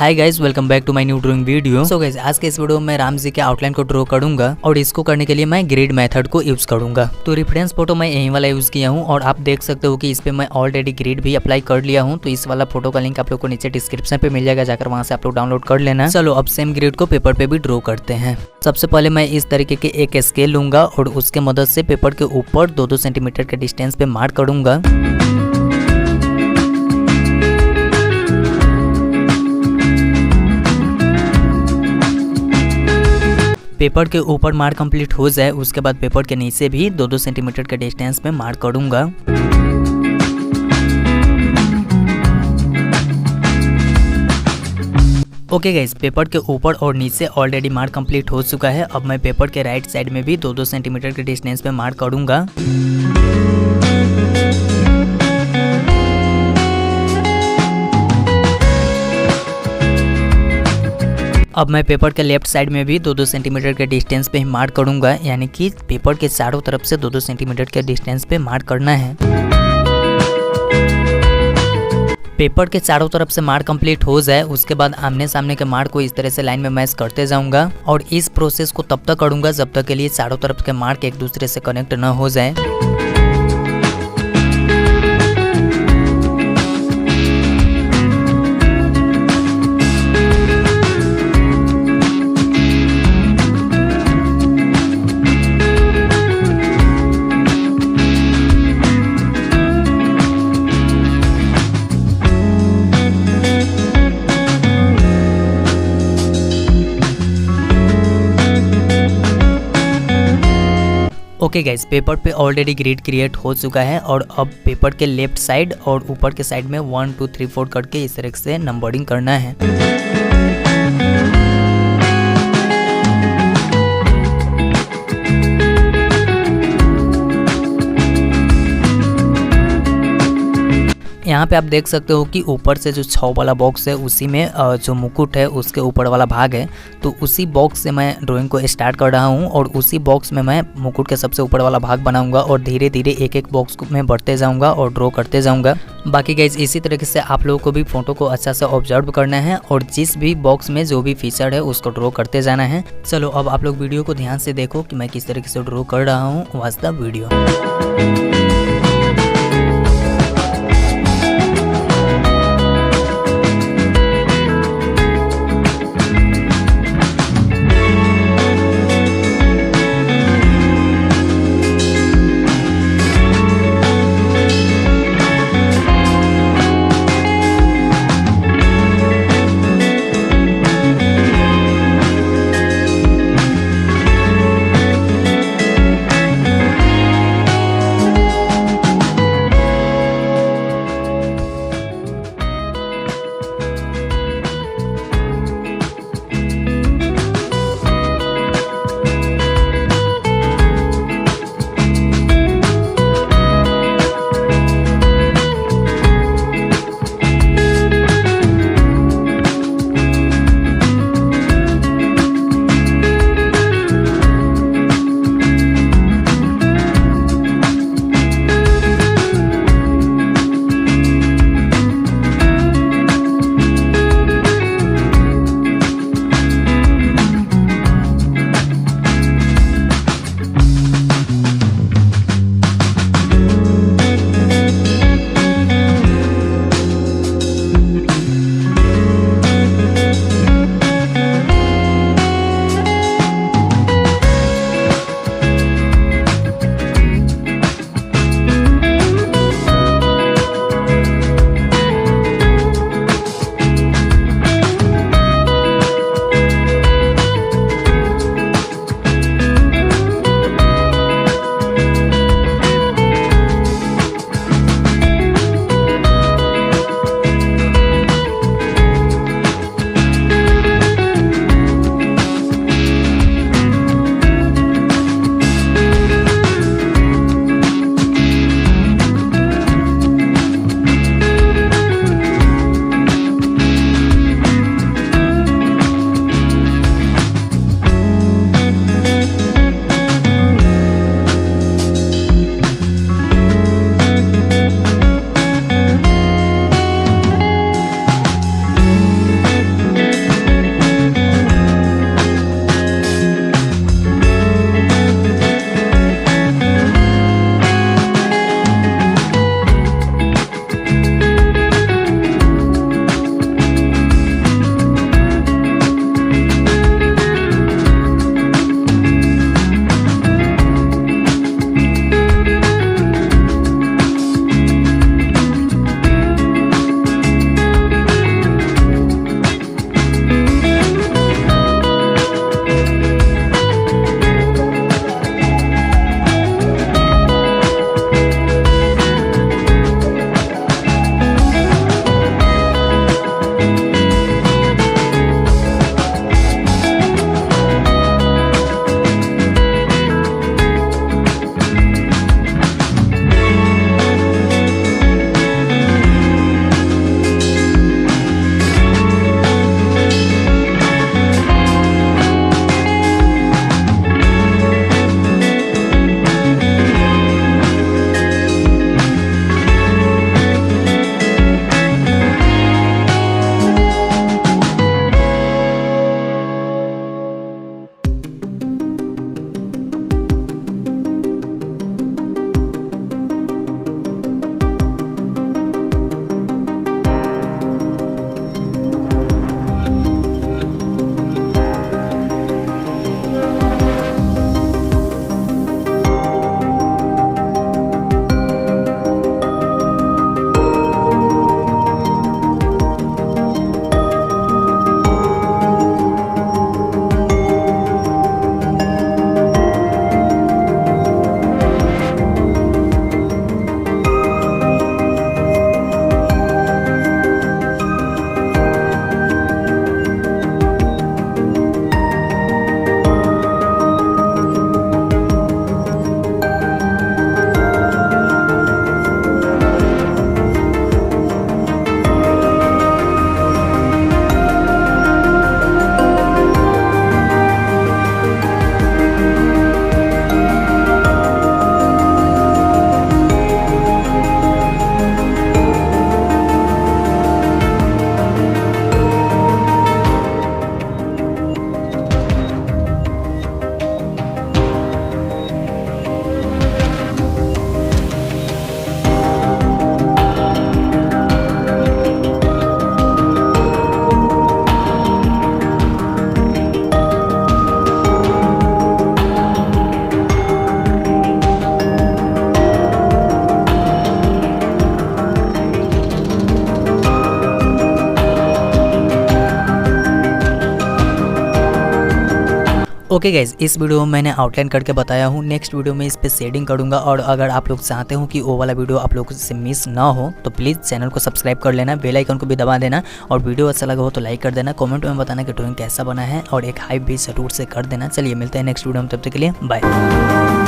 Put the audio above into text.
Hi guys, welcome back to my new drawing video. So guys, आज के इस video में राम जी के आउटलाइन को ड्रॉ करूंगा और इसको करने के लिए मैं ग्रिड मेथड को यूज करूंगा। तो रेफरेंस फोटो मैं यही वाला यूज किया हूं और आप देख सकते हो कि इस पे मैं ऑलरेडी ग्रिड भी अप्लाई कर लिया हूं। तो इस वाला फोटो का लिंक आप लोग को नीचे डिस्क्रिप्शन पे मिल जाएगा, जाकर वहां से आप लोग डाउनलोड कर लेना। चलो अब सेम ग्रिड को पेपर पे भी ड्रॉ करते हैं। सबसे पहले मैं इस तरीके के एक स्केल लूंगा और उसके मदद से पेपर के ऊपर 2-2 सेंटीमीटर के डिस्टेंस पे मार्क करूंगा। पेपर के ऊपर मार्क कंप्लीट हो जाए उसके बाद पेपर के नीचे भी 2-2 सेंटीमीटर के डिस्टेंस पे मार्क करूंगा। ओके गाइस, पेपर के ऊपर और नीचे ऑलरेडी मार्क कंप्लीट हो चुका है। अब मैं पेपर के राइट साइड में भी 2-2 सेंटीमीटर के डिस्टेंस पे मार्क करूंगा। अब मैं पेपर के लेफ्ट साइड में भी 2-2 सेंटीमीटर के डिस्टेंस पे ही मार्क करूंगा, यानी कि पेपर के चारों तरफ से 2-2 सेंटीमीटर के डिस्टेंस पे मार्क करना है। पेपर के चारों तरफ से मार्क कंप्लीट हो जाए उसके बाद आमने सामने के मार्क को इस तरह से लाइन में मैच करते जाऊंगा और इस प्रोसेस को तब तक करूंगा जब तक के लिए चारों तरफ के मार्क एक दूसरे से कनेक्ट न हो जाए। ओके गाइज, पेपर पे ऑलरेडी ग्रिड क्रिएट हो चुका है और अब पेपर के लेफ्ट साइड और ऊपर के साइड में 1 2 3 4 करके इस तरह से नंबरिंग करना है। यहाँ पे आप देख सकते हो कि ऊपर से जो 6 वाला बॉक्स है उसी में जो मुकुट है उसके ऊपर वाला भाग है, तो उसी बॉक्स से मैं ड्राइंग को स्टार्ट कर रहा हूँ और उसी बॉक्स में मैं मुकुट के सबसे ऊपर वाला भाग बनाऊंगा और धीरे धीरे एक एक बॉक्स में बढ़ते जाऊंगा और ड्रॉ करते जाऊंगा। बाकी गाइज इसी तरीके से आप लोगों को भी फोटो को अच्छा से ऑब्जर्व करना है और जिस भी बॉक्स में जो भी फीचर है उसको ड्रॉ करते जाना है। चलो अब आप लोग वीडियो को ध्यान से देखो कि मैं किस तरीके से ड्रॉ कर रहा हूँ। Watch the video. Okay guys, इस वीडियो में मैंने आउटलाइन करके बताया हूँ। नेक्स्ट वीडियो में इस पे शेडिंग करूँगा, और अगर आप लोग चाहते हो कि वो वाला वीडियो आप लोग से मिस ना हो तो प्लीज़ चैनल को सब्सक्राइब कर लेना, बेल आइकन को भी दबा देना, और वीडियो अच्छा लगा हो तो लाइक कर देना, कमेंट में बताना कि ड्राइंग कैसा बना है, और एक हाइप भी जरूर से कर देना। चलिए मिलते हैं नेक्स्ट वीडियो में, तब तक के लिए बाय।